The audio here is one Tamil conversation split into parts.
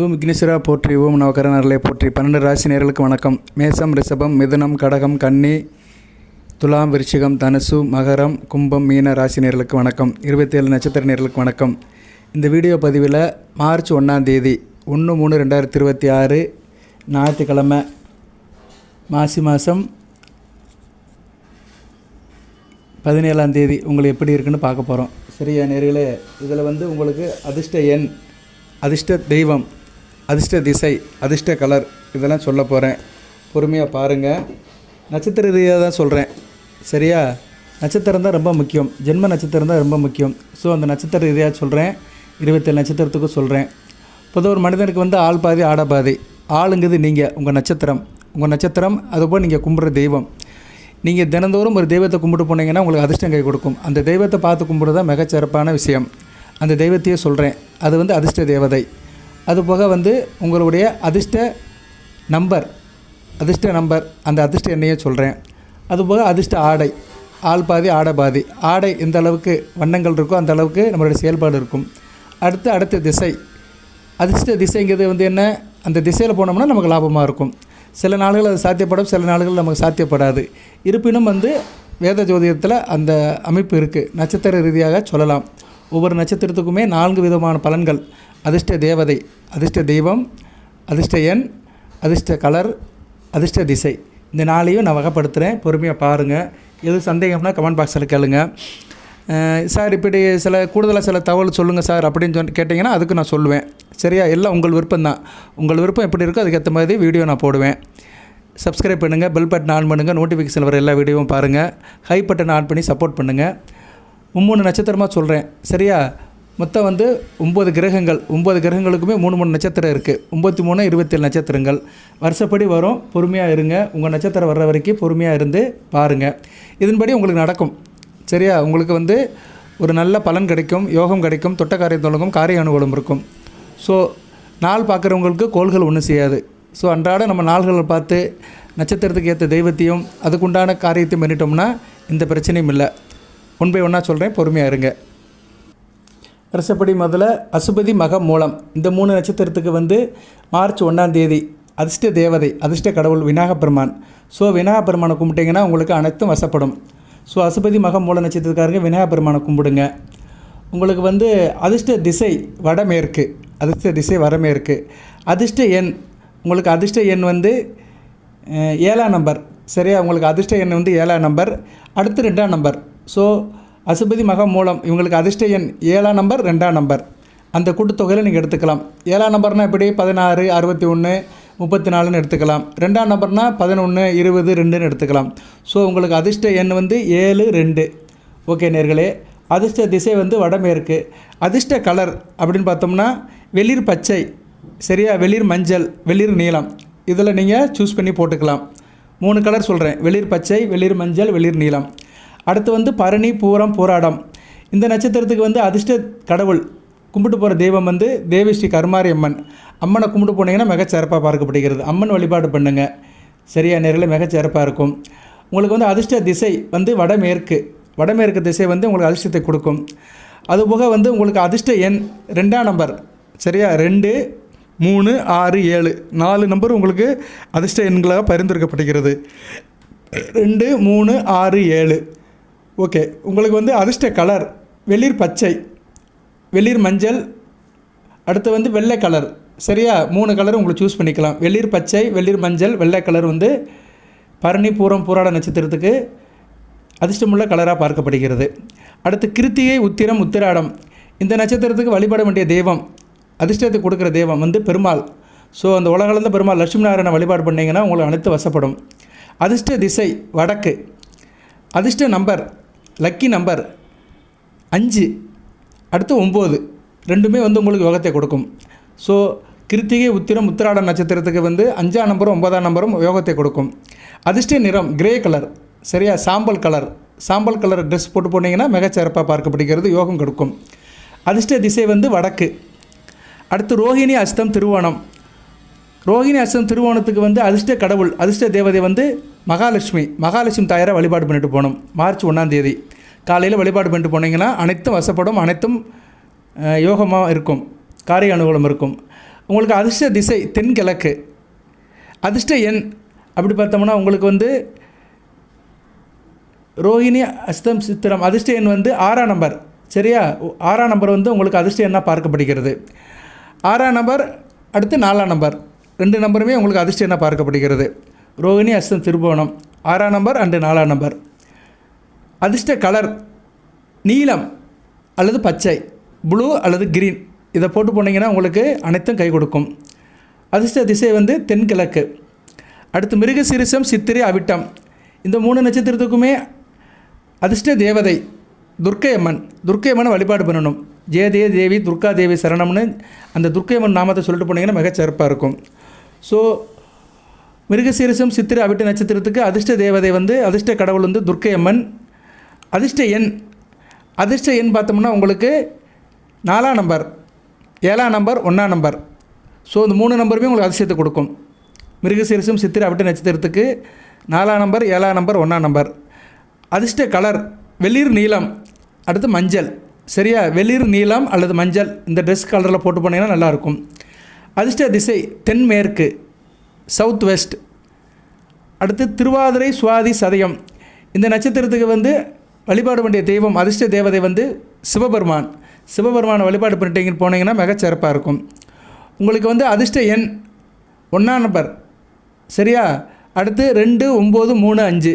ஓம் விக்னேஸ்வரா போற்றி, ஓம் நவகரணர்களே போற்றி. 12 ராசி நேயர்களுக்கு வணக்கம். மேசம், ரிஷபம், மிதுனம், கடகம், கன்னி, துலாம், விருச்சிகம், தனுசு, மகரம், கும்பம், மீன ராசி நேயர்களுக்கு வணக்கம். 27 நட்சத்திர நேயர்களுக்கு வணக்கம். இந்த வீடியோ பதிவில் மார்ச் 1ஆம் தேதி 1/3/2026 ஞாயிற்றுக்கிழமை மாசி மாதம் 17ஆம் தேதி உங்களுக்கு எப்படி இருக்குன்னு பார்க்க போகிறோம். சரியா நேயர்களே? இதில் உங்களுக்கு அதிர்ஷ்ட எண், அதிர்ஷ்ட தெய்வம், அதிர்ஷ்ட திசை, அதிர்ஷ்ட கலர் இதெல்லாம் சொல்ல போகிறேன். பொறுமையாக பாருங்கள். நட்சத்திர ரீதியாக தான் சொல்கிறேன். சரியா? நட்சத்திரம் தான் ரொம்ப முக்கியம். ஜென்ம நட்சத்திரம் தான் ரொம்ப முக்கியம். ஸோ அந்த நட்சத்திர ரீதியாக சொல்கிறேன். 27 நட்சத்திரத்துக்கும் சொல்கிறேன். பொதுவாக ஒரு மனிதனுக்கு ஆள் பாதி ஆட பாதி. ஆளுங்கிறது நீங்கள், உங்கள் நட்சத்திரம். அதுபோல் நீங்கள் கும்பிட்ற தெய்வம். நீங்கள் தினந்தோறும் ஒரு தெய்வத்தை கும்பிட்டு போனீங்கன்னா உங்களுக்கு அதிர்ஷ்டம் கை கொடுக்கும். அந்த தெய்வத்தை பார்த்து கும்பிட்றது தான் மிகச்சிறப்பான விஷயம். அந்த தெய்வத்தையே சொல்கிறேன். அது அதிர்ஷ்ட தேவதை. அதுபோக உங்களுடைய அதிர்ஷ்ட நம்பர், அந்த அதிர்ஷ்ட எண்ணையே சொல்கிறேன். அதுபோக அதிர்ஷ்ட ஆடை, ஆள் பாதி ஆடை பாதி. ஆடை எந்த அளவுக்கு வண்ணங்கள் இருக்கோ அந்த அளவுக்கு நம்மளுடைய செயல்பாடு இருக்கும். அடுத்த திசை, அதிர்ஷ்ட திசைங்கிறது என்ன? அந்த திசையில் போனோம்னா நமக்கு லாபமாக இருக்கும். சில நாள்கள் அது சாத்தியப்படும், சில நாள்கள் நமக்கு சாத்தியப்படாது. இருப்பினும் வேத ஜோதிடத்தில் அந்த அமைப்பு இருக்குது. நட்சத்திர ரீதியாக சொல்லலாம். ஒவ்வொரு நட்சத்திரத்துக்குமே 4 விதமான பலன்கள். அதிர்ஷ்ட தேவதை, அதிர்ஷ்ட தெய்வம், அதிர்ஷ்ட எண், அதிர்ஷ்ட கலர், அதிர்ஷ்ட திசை. இந்த 4ஐயும் நான் வகைப்படுத்துகிறேன். பொறுமையாக பாருங்கள். எது சந்தேகம்னா கமெண்ட் பாக்ஸில் கேளுங்க. சார் இப்படி கூடுதலாக சில தகவல் சொல்லுங்கள் சார் அப்படின்னு கேட்டிங்கன்னா அதுக்கு நான் சொல்லுவேன். சரியா? எல்லாம் உங்கள் விருப்பம் தான். உங்கள் விருப்பம் எப்படி இருக்கோ அதுக்கேற்ற மாதிரி வீடியோ நான் போடுவேன். சப்ஸ்கிரைப் பண்ணுங்கள், பெல் பட்டன் ஆன் பண்ணுங்கள், நோட்டிஃபிகேஷன் வர எல்லா வீடியோவும் பாருங்கள். ஹை பட்டன் ஆன் பண்ணி சப்போர்ட் பண்ணுங்கள். 3 நட்சத்திரமாக சொல்கிறேன். சரியா? மொத்தம் 9 கிரகங்கள். 9 கிரகங்களுக்குமே 3 நட்சத்திரம் இருக்குது. 93 27 நட்சத்திரங்கள் வருஷப்படி வரும். பொறுமையாக இருங்க. உங்கள் நட்சத்திரம் வர்ற வரைக்கும் பொறுமையாக இருந்து பாருங்கள். இதன்படி உங்களுக்கு நடக்கும். சரியா? உங்களுக்கு ஒரு நல்ல பலன் கிடைக்கும், யோகம் கிடைக்கும், தொட்ட காரியம் தொடங்கும், காரிய அனுகூலம் இருக்கும். ஸோ நாள் பார்க்குறவங்களுக்கு கோள்கள் ஒன்றும் செய்யாது. ஸோ அன்றாட நம்ம நாள்களை பார்த்து நட்சத்திரத்துக்கு ஏற்ற தெய்வத்தையும் அதுக்குண்டான காரியத்தையும் பண்ணிட்டோம்னா இந்த பிரச்சனையும் இல்லை. 1 by 1 சொல்கிறேன். பொறுமையாக இருங்க. வருஷப்படி முதல்ல அசுபதி, மகம், மூலம் இந்த 3 நட்சத்திரத்துக்கு மார்ச் 1ஆம் தேதி அதிர்ஷ்ட தேவதை, அதிர்ஷ்ட கடவுள் விநாயகப்பெருமான். ஸோ விநாயகப்பெருமானை கும்பிட்டிங்கன்னா உங்களுக்கு அனைத்தும் வசப்படும். ஸோ அசுபதி, மகம், மூல நட்சத்திரக்காரங்க விநாயகப்பெருமானை கும்பிடுங்க. உங்களுக்கு அதிர்ஷ்ட திசை வடமேற்கு, அதிர்ஷ்ட திசை வடமேற்கு. அதிர்ஷ்ட எண், உங்களுக்கு அதிர்ஷ்ட எண் 7ஆம் நம்பர். சரியா? உங்களுக்கு அதிர்ஷ்ட எண் 7ஆம் நம்பர். அடுத்து 2ஆம் நம்பர். ஸோ அசுபதி, மகம், மூலம் இவங்களுக்கு அதிர்ஷ்ட எண் 7ஆம் நம்பர், 2ஆம் நம்பர். அந்த கூட்டுத்தொகையில் நீங்கள் எடுத்துக்கலாம். 7ஆம் நம்பர்னால் எப்படி 16, 61, 34ன்னு எடுத்துக்கலாம். 2ஆம் நம்பர்னால் 11, 20, 2ன்னு எடுத்துக்கலாம். ஸோ உங்களுக்கு அதிர்ஷ்ட எண் 7, 2. ஓகே நேர்களே. அதிர்ஷ்ட திசை வடமேற்கு. அதிர்ஷ்ட கலர் அப்படின்னு பார்த்தோம்னா வெளிர் பச்சை. சரியா? வெளிர் மஞ்சள், வெளிர் நீலம். இதில் நீங்கள் சூஸ் பண்ணி போட்டுக்கலாம். 3 கலர் சொல்கிறேன். வெளிர் பச்சை, வெளிர் மஞ்சள், வெளிர் நீலம். அடுத்து பரணி, பூரம், போராடம். இந்த நட்சத்திரத்துக்கு அதிர்ஷ்ட கடவுள் கும்பிட்டு போகிற தெய்வம் தேவி ஸ்ரீ கருமாரி அம்மன். அம்மனை கும்பிட்டு போனீங்கன்னா மிகச்சிறப்பாக பார்க்கப்படுகிறது. அம்மன் வழிபாடு பண்ணுங்கள். சரியா நேரில் மிகச்சிறப்பாக இருக்கும். உங்களுக்கு அதிர்ஷ்ட திசை வடமேற்கு. வடமேற்கு திசை உங்களுக்கு அதிர்ஷ்டத்தை கொடுக்கும். அதுபோக உங்களுக்கு அதிர்ஷ்ட எண் 2ஆம் நம்பர். சரியா? 2, 3, 6, 7 4 நம்பர் உங்களுக்கு அதிர்ஷ்ட எண்களாக பரிந்துரைக்கப்படுகிறது. 2, 3, 6, 7. ஓகே. உங்களுக்கு அதிர்ஷ்ட கலர் வெளிர் பச்சை, வெளிர் மஞ்சள், அடுத்து வெள்ளை கலர். சரியா? 3 கலர் உங்களுக்கு சூஸ் பண்ணிக்கலாம். வெளிர் பச்சை, வெளிர் மஞ்சள், வெள்ளை கலர் பரணி, பூரம், பூராட நட்சத்திரத்துக்கு அதிர்ஷ்டமுள்ள கலராக பார்க்கப்படுகிறது. அடுத்து கிருத்திகை, உத்திரம், உத்திராடம். இந்த நட்சத்திரத்துக்கு வழிபட வேண்டிய தெய்வம், அதிர்ஷ்டத்தை கொடுக்குற தெய்வம் பெருமாள். ஸோ அந்த உலகளந்த பெருமாள் லட்சுமி நாராயண வழிபாடு பண்ணிங்கன்னா உங்களுக்கு அனைத்து வசப்படும். அதிர்ஷ்ட திசை வடக்கு. அதிர்ஷ்ட நம்பர், லக்கி நம்பர் 5, அடுத்து 9. ரெண்டுமே உங்களுக்கு யோகத்தை கொடுக்கும். ஸோ கிருத்திகை, உத்திரம், உத்திராடம் நட்சத்திரத்துக்கு 5ஆம் நம்பரும் 9ஆம் நம்பரும் யோகத்தை கொடுக்கும். அதிர்ஷ்ட நிறம் கிரே கலர். சரியா? சாம்பல் கலர் ட்ரெஸ் போட்டு போனீங்கன்னா மிகச்சிறப்பாக பார்க்கப்படுகிறது, யோகம் கொடுக்கும். அதிர்ஷ்ட திசை வடக்கு. அடுத்து ரோஹிணி, அஸ்தம், திருவோணம். ரோகிணி அஸ்தம் திருவோணத்துக்கு வந்து அதிர்ஷ்ட கடவுள் அதிர்ஷ்ட தேவதை வந்து மகாலட்சுமி தாயாரை வழிபாடு பண்ணிட்டு போகணும். மார்ச் 1 காலையில் வழிபாடு பண்ணிட்டு போனீங்கன்னா அனைத்தும் வசப்படும், அனைத்தும் யோகமாக இருக்கும், காரிய அனுகூலம் இருக்கும். உங்களுக்கு அதிர்ஷ்ட திசை தென்கிழக்கு. அதிர்ஷ்ட எண் அப்படி பார்த்தோம்னா உங்களுக்கு வந்து ரோஹிணி அஸ்தம் சித்திரம் அதிர்ஷ்ட எண் வந்து 6ஆம் நம்பர். சரியா, 6ஆம் நம்பர் வந்து உங்களுக்கு அதிர்ஷ்ட எண்ணாக பார்க்கப்படுகிறது. 6ஆம் நம்பர் அடுத்து 4ஆம் நம்பர் 2 நம்பருமே உங்களுக்கு அதிர்ஷ்ட எண்ணாக பார்க்கப்படுகிறது. ரோஹிணி அஸ்தம் திருவோணம் 6ஆம் நம்பர் அண்டு 4ஆம் நம்பர். அதிர்ஷ்ட கலர் நீலம் அல்லது பச்சை, ப்ளூ அல்லது கிரீன். இதை போட்டு போனீங்கன்னா உங்களுக்கு அனைத்தும் கை கொடுக்கும். அதிர்ஷ்ட திசை வந்து தென்கிழக்கு. அடுத்து மிருகசீரிஷம் சித்திரை அவிட்டம் இந்த 3 நட்சத்திரத்துக்குமே அதிர்ஷ்ட தேவதை துர்க்கையம்மனை வழிபாடு பண்ணணும். ஜெயதே தேவி துர்கா தேவி சரணம்னு அந்த துர்க்கையம்மன் நாமத்தை சொல்லிட்டு போனீங்கன்னா மிகச்சிறப்பாக இருக்கும். ஸோ மிருகசீரிஷம் சித்திரை அவிட்ட நட்சத்திரத்துக்கு அதிர்ஷ்ட தேவதை வந்து அதிர்ஷ்ட கடவுள் வந்து துர்க்கையம்மன். அதிர்ஷ்ட எண் பார்த்தோம்னா உங்களுக்கு 4ஆம் நம்பர், 7ஆம் நம்பர், 1ஆம் நம்பர். ஸோ இந்த 3 நம்பருமே உங்களுக்கு அதிர்ஷ்டத்தை கொடுக்கும். மிருகசீரிஷம் சித்திரை அவிட்ட நட்சத்திரத்துக்கு 4ஆம் நம்பர், 7ஆம் நம்பர், 1ஆம் நம்பர். அதிர்ஷ்ட கலர் வெளிர் நீலம் அடுத்து மஞ்சள். சரியா, வெளிர் நீலம் அல்லது மஞ்சள் இந்த ட்ரெஸ் கலரில் போட்டு போனீங்கன்னா நல்லாயிருக்கும். அதிர்ஷ்ட திசை தென்மேற்கு சவுத் வெஸ்ட். அடுத்து திருவாதிரை சுவாதி சதயம் இந்த நட்சத்திரத்துக்கு வந்து வழிபாடு வேண்டிய தெய்வம் அதிர்ஷ்ட தேவதை வந்து சிவபெருமானை வழிபாடு பண்ணிட்டீங்க போனீங்கன்னா மிகச்சிறப்பாக இருக்கும். உங்களுக்கு வந்து அதிர்ஷ்ட எண் 1ஆம் நம்பர். சரியா, அடுத்து 2, 9, 3, 5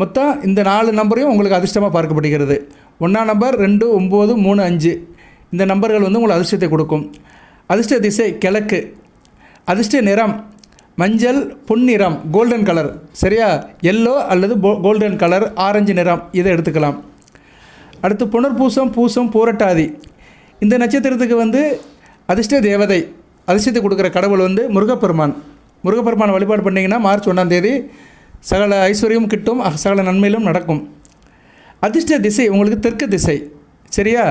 மொத்தம் இந்த 4 நம்பரையும் உங்களுக்கு அதிர்ஷ்டமாக பார்க்கப்படுகிறது. 1ஆம் நம்பர், 2, 9, 3, 5 இந்த நம்பர்கள் வந்து உங்களுக்கு அதிர்ஷ்டத்தை கொடுக்கும். அதிர்ஷ்ட திசை கிழக்கு. அதிர்ஷ்ட நிறம் மஞ்சள், பொன்னிறம், கோல்டன் கலர். சரியா, எல்லோ அல்லது கோல்டன் கலர், ஆரஞ்சு நிறம் இதை எடுத்துக்கலாம். அடுத்து புனர்பூசம் பூசம் பூரட்டாதி இந்த நட்சத்திரத்துக்கு வந்து அதிர்ஷ்ட தேவதை அதிர்ஷ்டத்தை கொடுக்குற கடவுள் வந்து முருகப்பெருமானை வழிபாடு பண்ணிங்கன்னா மார்ச் 1 சகல ஐஸ்வர்யம் கிட்டும், சகல நன்மையிலும் நடக்கும். அதிர்ஷ்ட திசை உங்களுக்கு தெற்கு திசை. சரியா,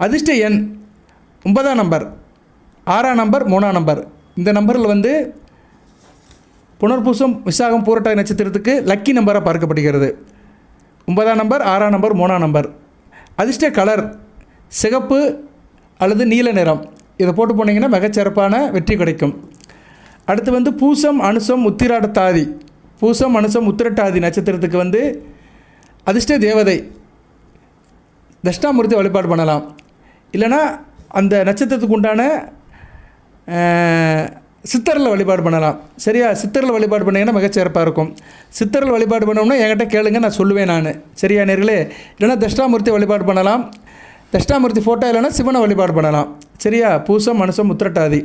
அதிர்ஷ்ட எண் 9ஆம் நம்பர், 6ஆம் நம்பர், 3ஆம் நம்பர் இந்த நம்பரில் வந்து புனர்பூசம் விசாகம் பூரட்டாதி நட்சத்திரத்துக்கு லக்கி நம்பராக பார்க்கப்படுகிறது. 9ஆம் நம்பர், 6ஆம் நம்பர், 3ஆம் நம்பர். அதிர்ஷ்ட கலர் சிகப்பு அல்லது நீல நிறம். இதை போட்டு போனீங்கன்னா மிகச்சிறப்பான வெற்றி கிடைக்கும். அடுத்து வந்து பூசம் அனுசம் உத்திரட்டாதி நட்சத்திரத்துக்கு வந்து அதிர்ஷ்ட தேவதை தட்சிணாமூர்த்தி வழிபாடு பண்ணலாம். இல்லைனா அந்த நட்சத்திரத்துக்கு உண்டான சித்தரில் வழிபாடு பண்ணலாம். சரியா, சித்தரில் வழிபாடு பண்ணிங்கன்னா மிகச்சிறப்பாக இருக்கும். சித்தரில் வழிபாடு பண்ணோம்னா என்கிட்ட கேளுங்க, நான் சொல்லுவேன் நான். சரியா நேர்களே, இல்லைனா தட்சிணாமூர்த்தி வழிபாடு பண்ணலாம். தட்சிணாமூர்த்தி ஃபோட்டோ இல்லைனா சிவனை வழிபாடு பண்ணலாம். சரியா, பூசம் அனுசம் உத்திரட்டாதி.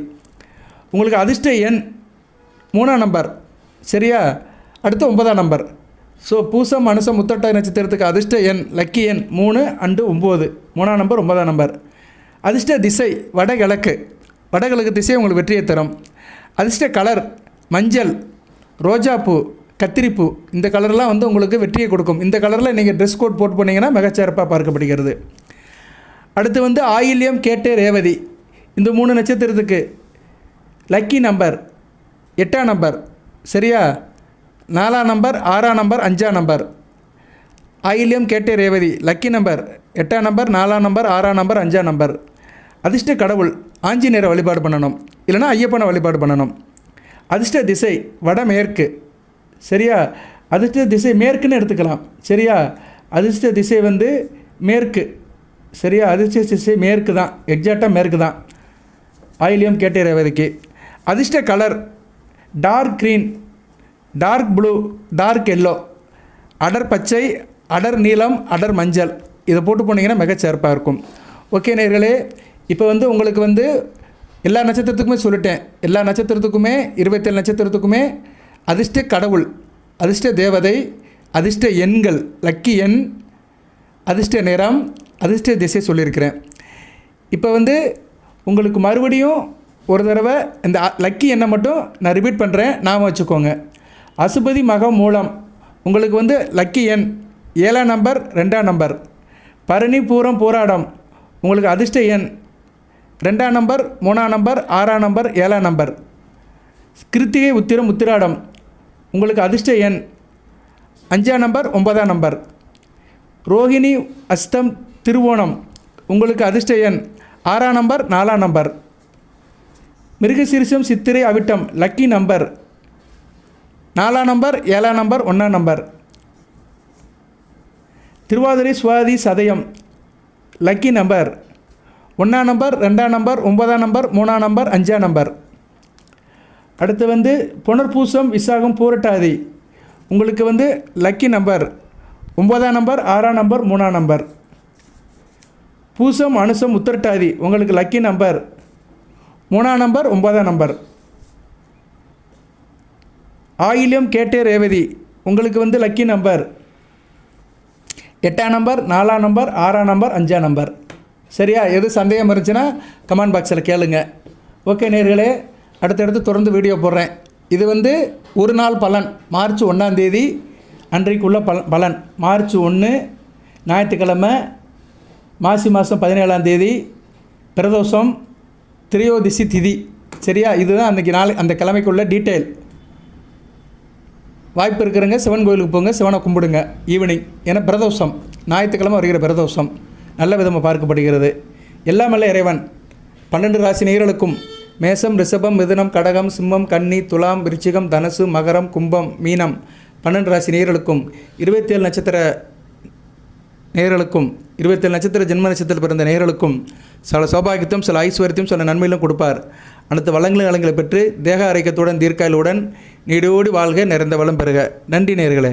உங்களுக்கு அதிர்ஷ்ட எண் 3ஆம் நம்பர். சரியா, அடுத்து 9ஆம் நம்பர். ஸோ பூசம் அனுசம் உத்திரட்டாதி நட்சத்திரத்துக்கு அதிர்ஷ்ட எண் லக்கி எண் 3 அண்டு 9, 3ஆம் நம்பர், 9ஆம் நம்பர். அதிர்ஷ்ட திசை வடகிழக்கு திசை உங்களுக்கு வெற்றியை தரும். அதிர்ஷ்ட கலர் மஞ்சள், ரோஜாப்பூ, கத்திரிப்பூ இந்த கலர்லாம் வந்து உங்களுக்கு வெற்றியை கொடுக்கும். இந்த கலரில் நீங்கள் ட்ரெஸ் கோட் போட்டு போனீங்கன்னா மிகச்சிறப்பாக பார்க்கப்படுகிறது. அடுத்து வந்து ஆயில்யம், கேட்டை, ரேவதி இந்த 3 நட்சத்திரத்துக்கு லக்கி நம்பர் 8ஆம் நம்பர். சரியா, 4ஆம் நம்பர், 6ஆம் நம்பர், 5ஆம் நம்பர். ஆயில்யம், கேட்டை, ரேவதி லக்கி நம்பர் 8ஆம் நம்பர், 4ஆம் நம்பர், 6ஆம் நம்பர், 5ஆம் நம்பர். அதிர்ஷ்ட கடவுள் ஆஞ்சநேயரை வழிபாடு பண்ணணும், இல்லைனா ஐயப்பனை வழிபாடு பண்ணணும். அதிர்ஷ்ட திசை வடமேற்கு. சரியா, அதிர்ஷ்ட திசை மேற்குன்னு எடுத்துக்கலாம். சரியா, அதிர்ஷ்ட திசை வந்து மேற்கு. சரியா, அதிர்ஷ்ட திசை மேற்கு தான், எக்ஸாக்டாக மேற்கு தான் ஆயில்யம், கேட்டை, ரேவதிக்கு. அதிர்ஷ்ட colour dark green, dark blue, dark yellow, அடர் பச்சை, அடர் நீலம், அடர் மஞ்சள் இதை போட்டு போனீங்கன்னா மிகச்சிறப்பாக இருக்கும். ஓகே நேயர்களே, இப்போ வந்து உங்களுக்கு வந்து எல்லா நட்சத்திரத்துக்குமே சொல்லிட்டேன். எல்லா நட்சத்திரத்துக்குமே 27 நட்சத்திரத்துக்குமே அதிர்ஷ்ட கடவுள், அதிர்ஷ்ட தேவதை, அதிர்ஷ்ட எண்கள், லக்கி எண், அதிர்ஷ்ட நிறம், அதிர்ஷ்ட திசை சொல்லியிருக்கிறேன். இப்போ வந்து உங்களுக்கு மறுபடியும் ஒரு தடவை இந்த லக்கி எண்ணை மட்டும் நான் ரிப்பீட் பண்ணுறேன், ஞாபகம் வச்சுக்கோங்க. அசுபதி மகம் மூலம் உங்களுக்கு வந்து லக்கி எண் 7ஆம் நம்பர், 2ஆம் நம்பர். பரணி பூரம் போராடம் உங்களுக்கு அதிர்ஷ்ட எண் 2ஆம் நம்பர், 3ஆம் நம்பர், 6ஆம் நம்பர், 7ஆம் நம்பர். கிருத்திகை, உத்திரம், உத்திராடம் உங்களுக்கு அதிர்ஷ்ட எண் 5ஆம் நம்பர், 9ஆம் நம்பர். ரோஹிணி, அஸ்தம், திருவோணம் உங்களுக்கு அதிர்ஷ்ட எண் 6ஆம் நம்பர், 4ஆம் நம்பர். மிருகசீரிஷம், சித்திரை, அவிட்டம் லக்கி நம்பர் 4ஆம் நம்பர், 7ஆம் நம்பர், 1ஆம் நம்பர். திருவாதிரை, சுவாதி, சதயம் லக்கி நம்பர் 1ஆம் நம்பர், 2ஆம் நம்பர், 9ஆம் நம்பர், 3ஆம் நம்பர், 5ஆம் நம்பர். அடுத்து வந்து புனர்பூசம், விசாகம், பூரட்டாதி உங்களுக்கு வந்து லக்கி நம்பர் 9ஆம் நம்பர், 6ஆம் நம்பர், 3ஆம் நம்பர். பூசம், அனுசம், உத்திரட்டாதி உங்களுக்கு லக்கி நம்பர் 3ஆம் நம்பர், 9ஆம் நம்பர். ஆயில்யம், கேட்டை, ரேவதி உங்களுக்கு வந்து லக்கி நம்பர் 8ஆம் நம்பர், 4ஆம் நம்பர், 6ஆம் நம்பர், 5ஆம் நம்பர். சரியா? எது சந்தேகம் இருந்துச்சுன்னா கமெண்ட் பாக்ஸில் கேளுங்க. ஓகே நேயர்களே, அடுத்தடுத்து தொடர்ந்து வீடியோ போடுறேன். இது வந்து ஒரு நாள் பலன் மார்ச் 1ஆம் தேதி அன்றைக்குள்ள பலன். மார்ச் 1 ஞாயிற்றுக்கிழமை, மாசி மாதம் 17ஆம் தேதி பிரதோஷம், திரையோதிசி திதி. சரியா? இதுதான் அன்றைக்கி நாள், அந்த கிழமைக்குள்ள டீட்டெயில். வாய்ப்பு இருக்கிறவங்க சிவன் கோயிலுக்கு போங்க, சிவனை கும்பிடுங்க ஈவினிங். ஏன்னா பிரதோஷம், ஞாயிற்றுக்கிழமை வருகிற பிரதோஷம் நல்ல விதமாக பார்க்கப்படுகிறது. எல்லாம் அல்ல இறைவன் 12 ராசி நேயர்களுக்கும் மேசம், ரிஷபம், மிதுனம், கடகம், சிம்மம், கன்னி, துலாம், விருச்சிகம், தனுசு, மகரம், கும்பம், மீனம் 12 ராசி நேயர்களுக்கும் 27 நட்சத்திர நேயர்களுக்கும் 27 நட்சத்திர ஜென்ம நட்சத்திரத்தில் பிறந்த நேயர்களுக்கும் சில சௌபாகியத்தையும், சில ஐஸ்வர்யத்தையும், சில நன்மையிலும் கொடுப்பார். அனைத்து வளங்களை பெற்று தேக ஆரோக்கியத்துடன், தீர்க்காயலுடன் நீடோடி வாழ்க, நிறைந்த வளம் பெறுக. நன்றி நேயர்களே.